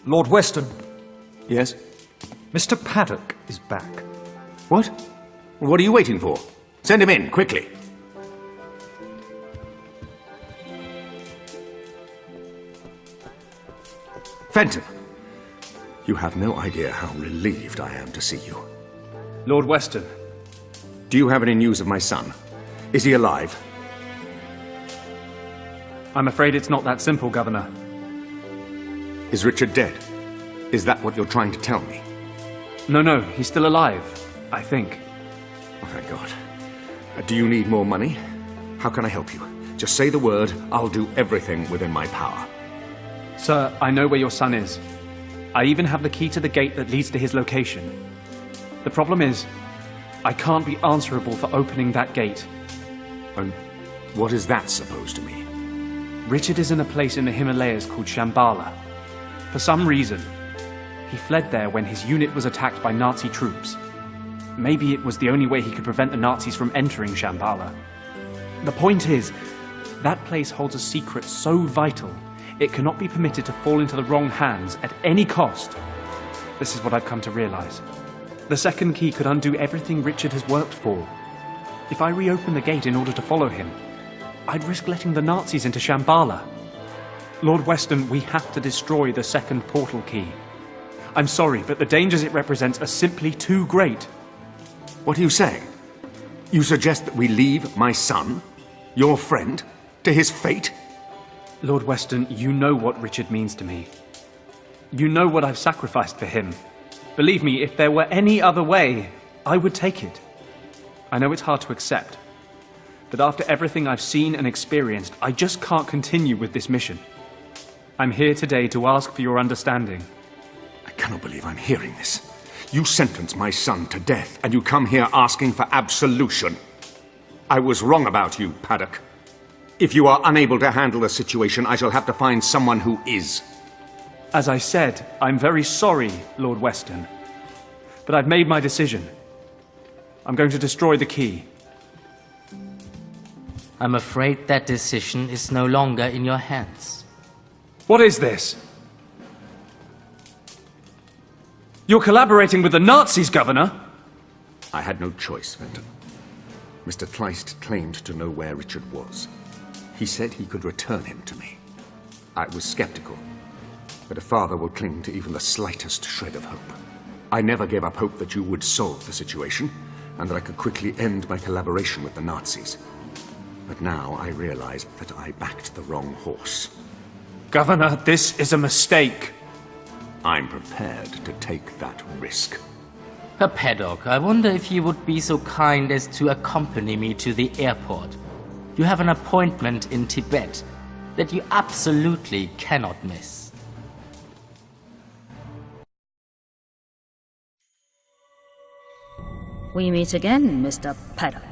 Lord Weston. Yes? Mr. Paddock is back. What? What are you waiting for? Send him in, quickly. Fenton, you have no idea how relieved I am to see you. Lord Weston. Do you have any news of my son? Is he alive? I'm afraid it's not that simple, Governor. Is Richard dead? Is that what you're trying to tell me? No, he's still alive, I think. Oh, thank God. Do you need more money? How can I help you? Just say the word, I'll do everything within my power. Sir, I know where your son is. I even have the key to the gate that leads to his location. The problem is, I can't be answerable for opening that gate. And what is that supposed to mean? Richard is in a place in the Himalayas called Shambhala. For some reason, he fled there when his unit was attacked by Nazi troops. Maybe it was the only way he could prevent the Nazis from entering Shambhala. The point is, that place holds a secret so vital, it cannot be permitted to fall into the wrong hands at any cost. This is what I've come to realize. The second key could undo everything Richard has worked for. If I reopen the gate in order to follow him, I'd risk letting the Nazis into Shambhala. Lord Weston, we have to destroy the second portal key. I'm sorry, but the dangers it represents are simply too great. What are you saying? You suggest that we leave my son, your friend, to his fate? Lord Weston, you know what Richard means to me. You know what I've sacrificed for him. Believe me, if there were any other way, I would take it. I know it's hard to accept, but after everything I've seen and experienced, I just can't continue with this mission. I'm here today to ask for your understanding. I cannot believe I'm hearing this. You sentence my son to death, and you come here asking for absolution. I was wrong about you, Paddock. If you are unable to handle the situation, I shall have to find someone who is. As I said, I'm very sorry, Lord Weston. But I've made my decision. I'm going to destroy the key. I'm afraid that decision is no longer in your hands. What is this? You're collaborating with the Nazis, Governor! I had no choice, Fenton. Mr. Kleist claimed to know where Richard was. He said he could return him to me. I was skeptical, but a father will cling to even the slightest shred of hope. I never gave up hope that you would solve the situation, and that I could quickly end my collaboration with the Nazis. But now I realize that I backed the wrong horse. Governor, this is a mistake. I'm prepared to take that risk. Herr Paddock, I wonder if you would be so kind as to accompany me to the airport. You have an appointment in Tibet that you absolutely cannot miss. We meet again, Mr. Paddock.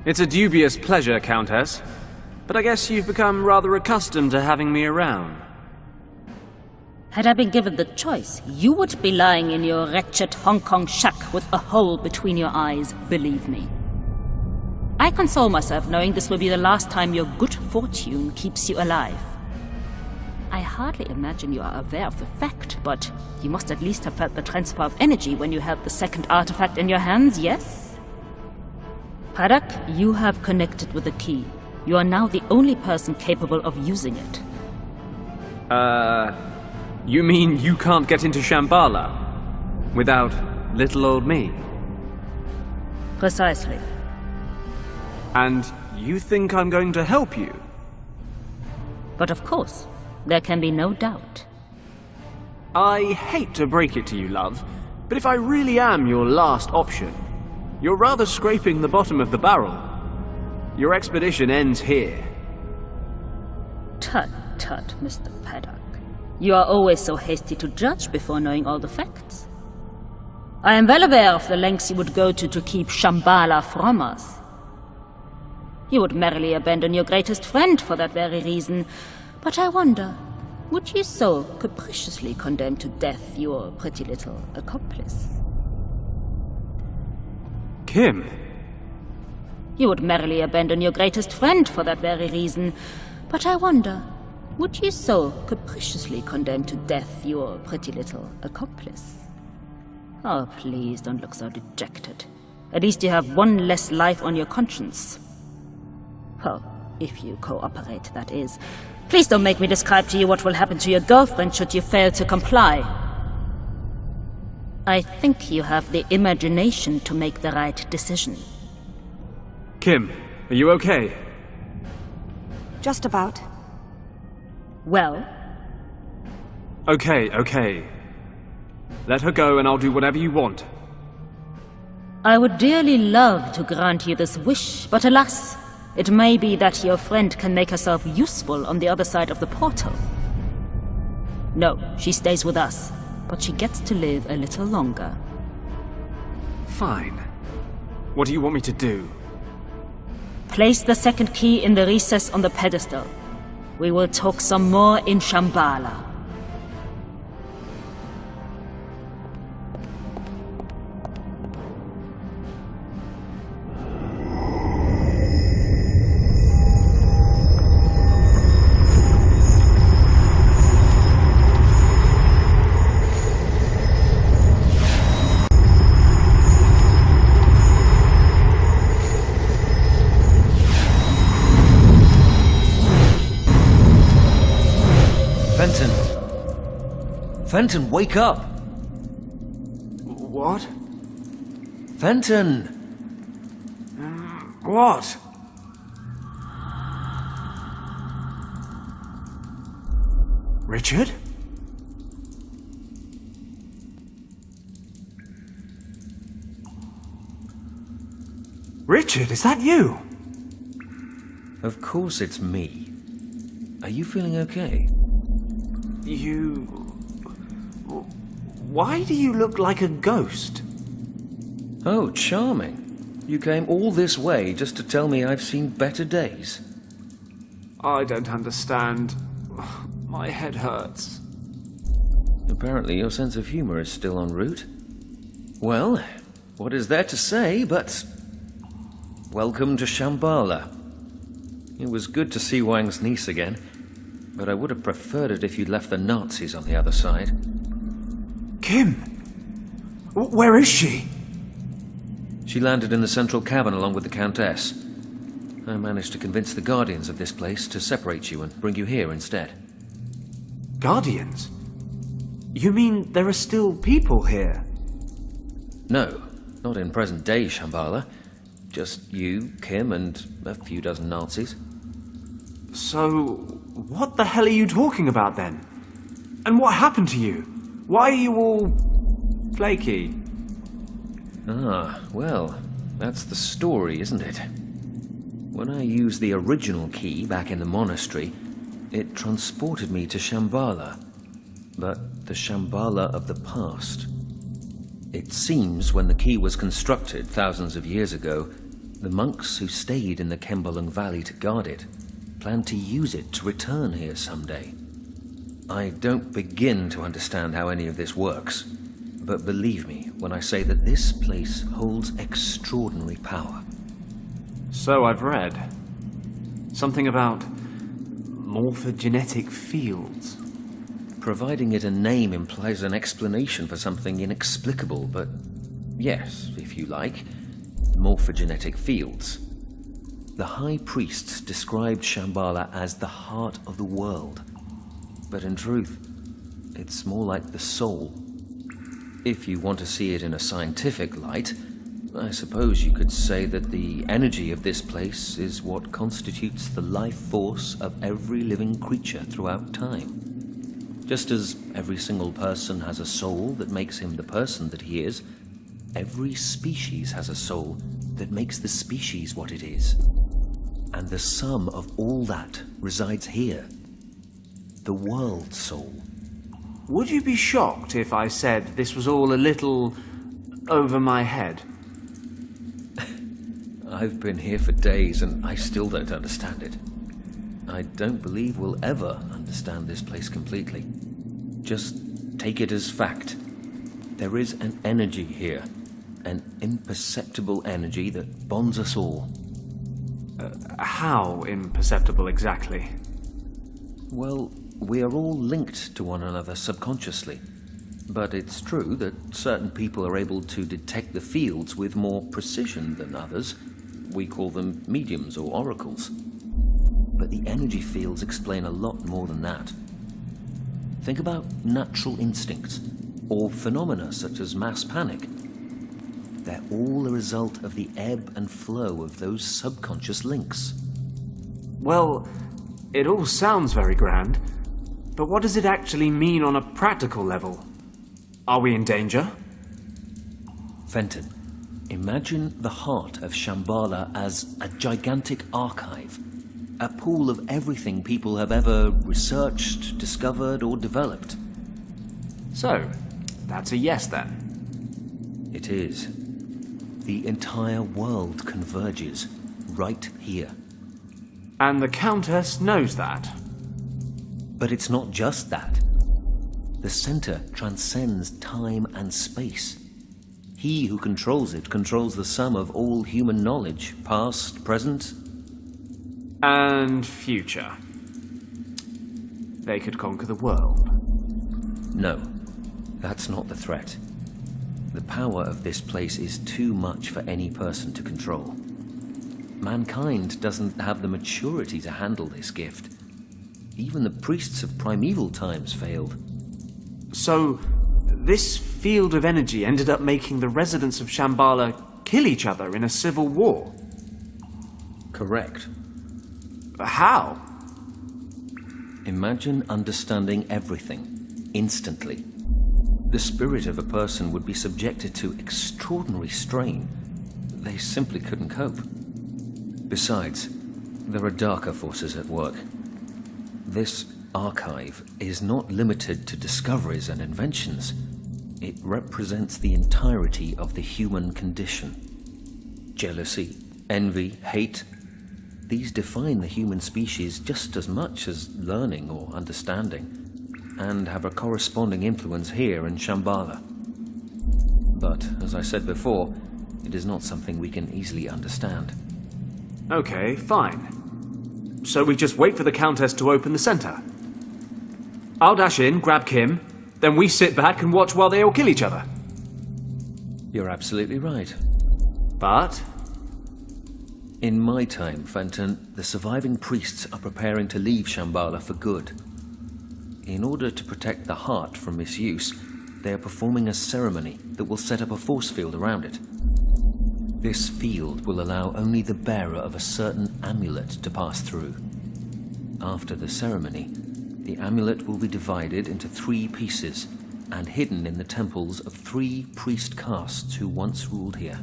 It's a dubious pleasure, Countess. But I guess you've become rather accustomed to having me around. Had I been given the choice, you would be lying in your wretched Hong Kong shack with a hole between your eyes, believe me. I console myself knowing this will be the last time your good fortune keeps you alive. I hardly imagine you are aware of the fact, but you must at least have felt the transfer of energy when you held the second artifact in your hands, yes? Paddock, you have connected with the key. You are now the only person capable of using it. You mean you can't get into Shambhala without little old me? Precisely. And you think I'm going to help you? But of course, there can be no doubt. I hate to break it to you, love, but if I really am your last option, you're rather scraping the bottom of the barrel. Your expedition ends here. Tut, tut, Mr. Paddock. You are always so hasty to judge before knowing all the facts. I am well aware of the lengths you would go to keep Shambhala from us. You would merrily abandon your greatest friend for that very reason. But I wonder, would you so capriciously condemn to death your pretty little accomplice? Kim? You would merrily abandon your greatest friend for that very reason. But I wonder, Would you so capriciously condemn to death your pretty little accomplice? Oh, please don't look so dejected. At least you have one less life on your conscience. Well, if you cooperate, that is. Please don't make me describe to you what will happen to your girlfriend should you fail to comply. I think you have the imagination to make the right decision. Kim, are you okay? Just about. Well? Okay. Let her go and I'll do whatever you want. I would dearly love to grant you this wish, but alas, it may be that your friend can make herself useful on the other side of the portal. No, she stays with us, but she gets to live a little longer. Fine. What do you want me to do? Place the second key in the recess on the pedestal. We will talk some more in Shambhala. Fenton, wake up! What? Fenton! What? Richard? Richard, is that you? Of course it's me. Are you feeling okay? Why do you look like a ghost? Oh, charming. You came all this way just to tell me I've seen better days. I don't understand. My head hurts. Apparently your sense of humor is still en route. Well, what is there to say but... welcome to Shambhala. It was good to see Wang's niece again, but I would have preferred it if you'd left the Nazis on the other side. Kim! Where is she? She landed in the central cabin along with the Countess. I managed to convince the Guardians of this place to separate you and bring you here instead. Guardians? You mean there are still people here? No, not in present-day Shambhala. Just you, Kim, and a few dozen Nazis. So, what the hell are you talking about then? And what happened to you? Why are you all... flaky? Ah, well, that's the story, isn't it? When I used the original key back in the monastery, it transported me to Shambhala. But the Shambhala of the past. It seems when the key was constructed thousands of years ago, the monks who stayed in the Kembalung Valley to guard it planned to use it to return here someday. I don't begin to understand how any of this works, but believe me when I say that this place holds extraordinary power. So I've read. Something about morphogenetic fields. Providing it a name implies an explanation for something inexplicable, but yes, if you like, morphogenetic fields. The High Priests described Shambhala as the heart of the world, but in truth, it's more like the soul. If you want to see it in a scientific light, I suppose you could say that the energy of this place is what constitutes the life force of every living creature throughout time. Just as every single person has a soul that makes him the person that he is, every species has a soul that makes the species what it is. And the sum of all that resides here. The world soul. Would you be shocked if I said this was all a little over my head? I've been here for days and I still don't understand it. I don't believe we'll ever understand this place completely. Just take it as fact. There is an energy here, an imperceptible energy that bonds us all. How imperceptible exactly? Well, we are all linked to one another subconsciously. But it's true that certain people are able to detect the fields with more precision than others. We call them mediums or oracles. But the energy fields explain a lot more than that. Think about natural instincts, or phenomena such as mass panic. They're all a result of the ebb and flow of those subconscious links. Well, it all sounds very grand, but what does it actually mean on a practical level? Are we in danger? Fenton, imagine the heart of Shambhala as a gigantic archive, a pool of everything people have ever researched, discovered, or developed. So, that's a yes then. It is. The entire world converges right here. And the Countess knows that. But it's not just that. The center transcends time and space. He who controls it controls the sum of all human knowledge, past, present, and future. They could conquer the world. No, that's not the threat. The power of this place is too much for any person to control. Mankind doesn't have the maturity to handle this gift. Even the priests of primeval times failed. So, this field of energy ended up making the residents of Shambhala kill each other in a civil war? Correct. How? Imagine understanding everything, instantly. The spirit of a person would be subjected to extraordinary strain. They simply couldn't cope. Besides, there are darker forces at work. This archive is not limited to discoveries and inventions. It represents the entirety of the human condition. Jealousy, envy, hate, these define the human species just as much as learning or understanding, and have a corresponding influence here in Shambhala. But, as I said before, it is not something we can easily understand. Okay, fine. So we just wait for the Countess to open the center. I'll dash in, grab Kim, then we sit back and watch while they all kill each other. You're absolutely right. But? In my time, Fenton, the surviving priests are preparing to leave Shambhala for good. In order to protect the heart from misuse, they are performing a ceremony that will set up a force field around it. This field will allow only the bearer of a certain amulet to pass through. After the ceremony, the amulet will be divided into 3 pieces and hidden in the temples of 3 priest castes who once ruled here.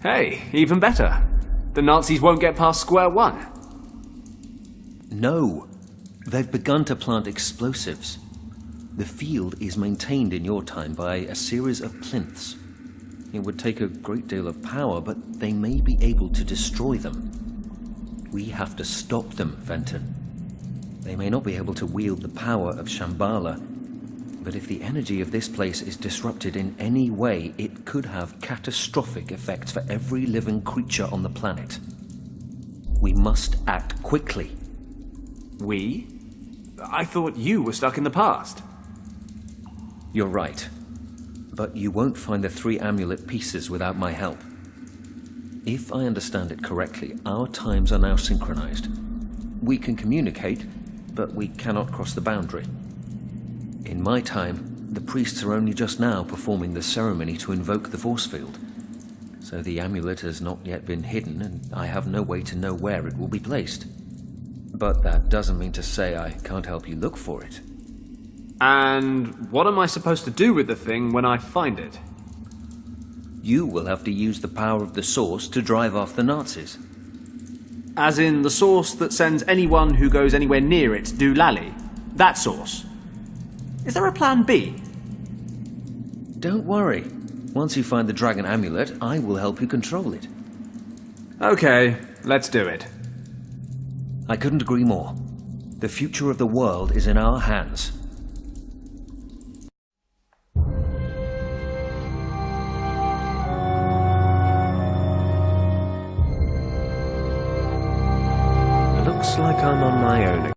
Hey, even better. The Nazis won't get past square one. No, they've begun to plant explosives. The field is maintained in your time by a series of plinths. It would take a great deal of power, but they may be able to destroy them. We have to stop them, Fenton. They may not be able to wield the power of Shambhala, but if the energy of this place is disrupted in any way, it could have catastrophic effects for every living creature on the planet. We must act quickly. We? I thought you were stuck in the past. You're right. But you won't find the 3 amulet pieces without my help. If I understand it correctly, our times are now synchronized. We can communicate, but we cannot cross the boundary. In my time, the priests are only just now performing the ceremony to invoke the force field. So the amulet has not yet been hidden, and I have no way to know where it will be placed. But that doesn't mean to say I can't help you look for it. And what am I supposed to do with the thing when I find it? You will have to use the power of the source to drive off the Nazis. As in the source that sends anyone who goes anywhere near it doolally? That source? Is there a plan B? Don't worry. Once you find the dragon amulet, I will help you control it. Okay, let's do it. I couldn't agree more. The future of the world is in our hands.